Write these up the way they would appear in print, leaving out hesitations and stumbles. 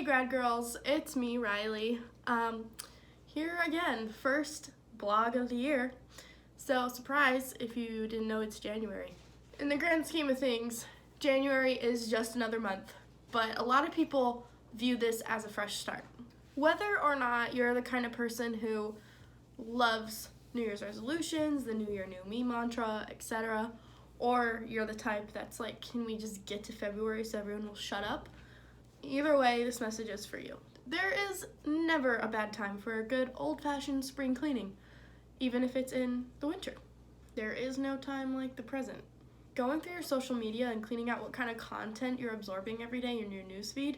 Hey grad girls, it's me, Riley. Here again, first blog of the year. So surprise if you didn't know it's January. In the grand scheme of things, January is just another month, but a lot of people view this as a fresh start. Whether or not you're the kind of person who loves New Year's resolutions, the New Year, New Me mantra, etc., or you're the type that's like, can we just get to February so everyone will shut up? Either way, this message is for you. There is never a bad time for a good old-fashioned spring cleaning, even if it's in the winter. There is no time like the present. Going through your social media and cleaning out what kind of content you're absorbing every day in your newsfeed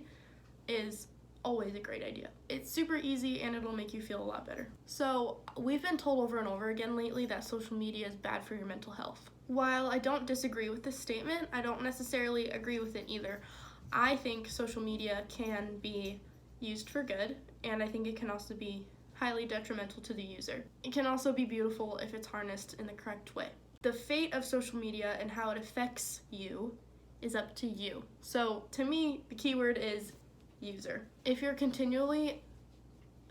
is always a great idea. It's super easy and it'll make you feel a lot better. So, we've been told over and over again lately that social media is bad for your mental health. While I don't disagree with this statement, I don't necessarily agree with it either. I think social media can be used for good, and I think it can also be highly detrimental to the user. It can also be beautiful if it's harnessed in the correct way. The fate of social media and how it affects you is up to you. So to me, the keyword is user. If you're continually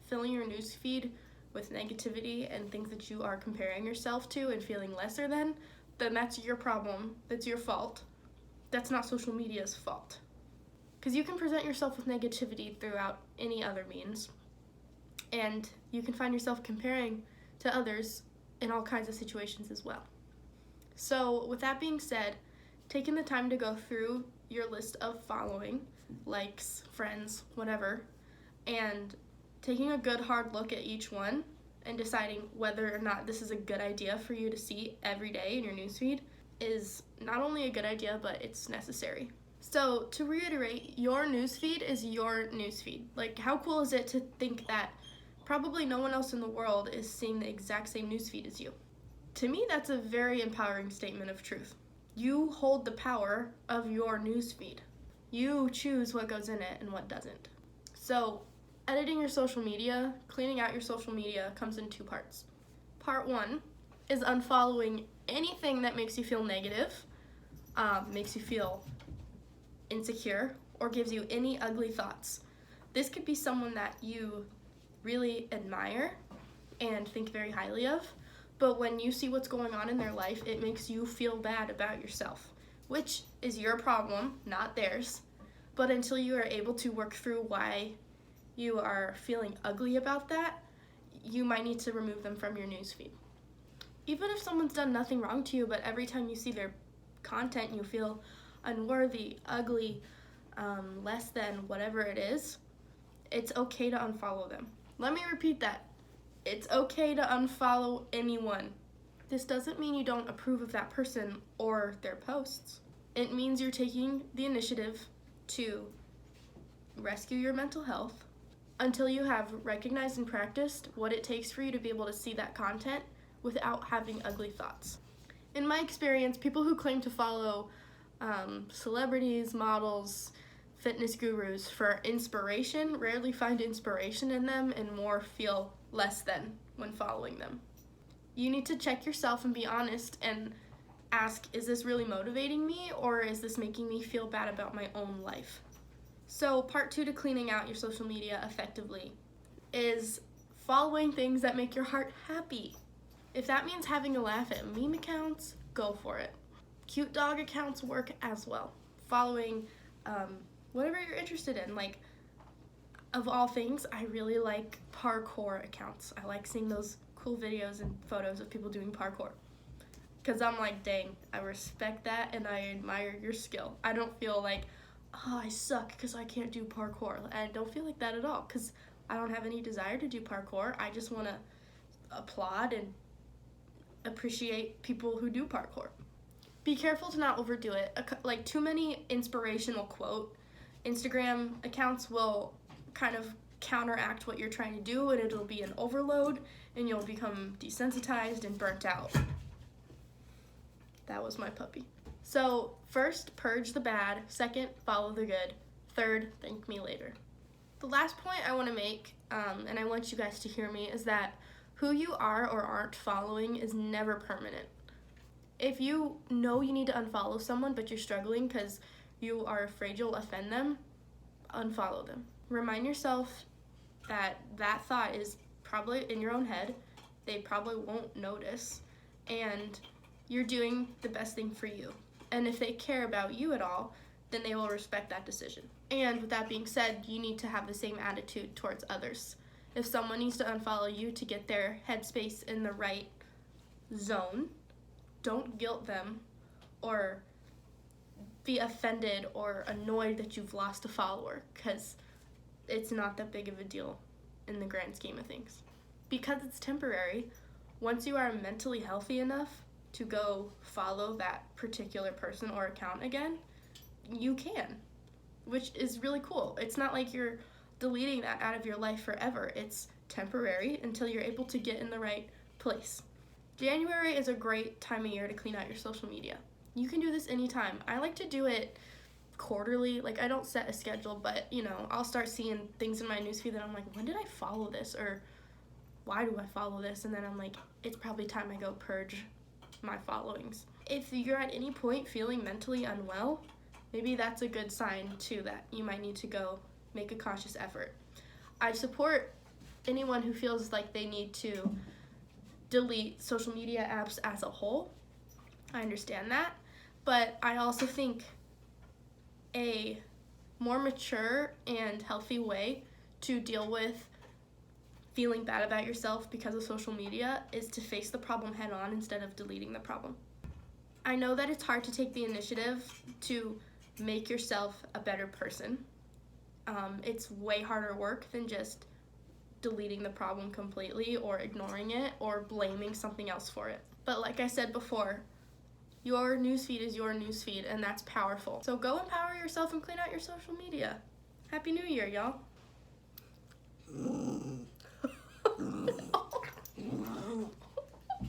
filling your newsfeed with negativity and things that you are comparing yourself to and feeling lesser than, then that's your problem, that's your fault. That's not social media's fault. Because you can present yourself with negativity throughout any other means, and you can find yourself comparing to others in all kinds of situations as well. So with that being said, taking the time to go through your list of following, likes, friends, whatever, and taking a good hard look at each one and deciding whether or not this is a good idea for you to see every day in your newsfeed is not only a good idea, but it's necessary. So, to reiterate, your newsfeed is your newsfeed. Like, how cool is it to think that probably no one else in the world is seeing the exact same newsfeed as you? To me, that's a very empowering statement of truth. You hold the power of your newsfeed. You choose what goes in it and what doesn't. So, editing your social media, cleaning out your social media comes in two parts. Part one is unfollowing anything that makes you feel negative, makes you feel insecure, or gives you any ugly thoughts. This could be someone that you really admire and think very highly of, but when you see what's going on in their life, it makes you feel bad about yourself, which is your problem, not theirs. But until you are able to work through why you are feeling ugly about that, you might need to remove them from your newsfeed. Even if someone's done nothing wrong to you, but every time you see their content, you feel unworthy, ugly, less than, whatever it is, it's okay to unfollow them. Let me repeat that. It's okay to unfollow anyone. This doesn't mean you don't approve of that person or their posts. It means you're taking the initiative to rescue your mental health until you have recognized and practiced what it takes for you to be able to see that content without having ugly thoughts. In my experience, people who claim to follow celebrities, models, fitness gurus for inspiration rarely find inspiration in them and more feel less than when following them. You need to check yourself and be honest and ask, is this really motivating me, or is this making me feel bad about my own life? So part two to cleaning out your social media effectively is following things that make your heart happy. If that means having a laugh at meme accounts, go for it. Cute dog accounts work as well. Following whatever you're interested in. Like, of all things, I really like parkour accounts. I like seeing those cool videos and photos of people doing parkour. Because I'm like, dang, I respect that and I admire your skill. I don't feel like, oh, I suck because I can't do parkour. I don't feel like that at all because I don't have any desire to do parkour. I just want to applaud and appreciate people who do parkour. Be careful to not overdo it. Like, too many inspirational quote Instagram accounts will kind of counteract what you're trying to do, and it'll be an overload, and you'll become desensitized and burnt out. That was my puppy. So, first, purge the bad. Second, follow the good. Third, thank me later. The last point I want to make, and I want you guys to hear me, is that who you are or aren't following is never permanent. If you know you need to unfollow someone but you're struggling because you are afraid you'll offend them, unfollow them. Remind yourself that that thought is probably in your own head. They probably won't notice, and you're doing the best thing for you. And if they care about you at all, then they will respect that decision. And with that being said, you need to have the same attitude towards others. If someone needs to unfollow you to get their headspace in the right zone, don't guilt them or be offended or annoyed that you've lost a follower, because it's not that big of a deal in the grand scheme of things. Because it's temporary, once you are mentally healthy enough to go follow that particular person or account again, you can, which is really cool. It's not like you're deleting that out of your life forever. It's temporary until you're able to get in the right place. January is a great time of year to clean out your social media. You can do this anytime. I like to do it quarterly. Like, I don't set a schedule, but I'll start seeing things in my newsfeed that I'm like, when did I follow this, or why do I follow this? And then I'm like, it's probably time I go purge my followings. If you're at any point feeling mentally unwell, maybe that's a good sign too that you might need to go make a conscious effort. I support anyone who feels like they need to delete social media apps as a whole. I understand that, but I also think a more mature and healthy way to deal with feeling bad about yourself because of social media is to face the problem head on instead of deleting the problem. I know that it's hard to take the initiative to make yourself a better person. It's way harder work than just deleting the problem completely or ignoring it or blaming something else for it. But like I said before, your newsfeed is your newsfeed, and that's powerful. So go empower yourself and clean out your social media. Happy New Year, y'all.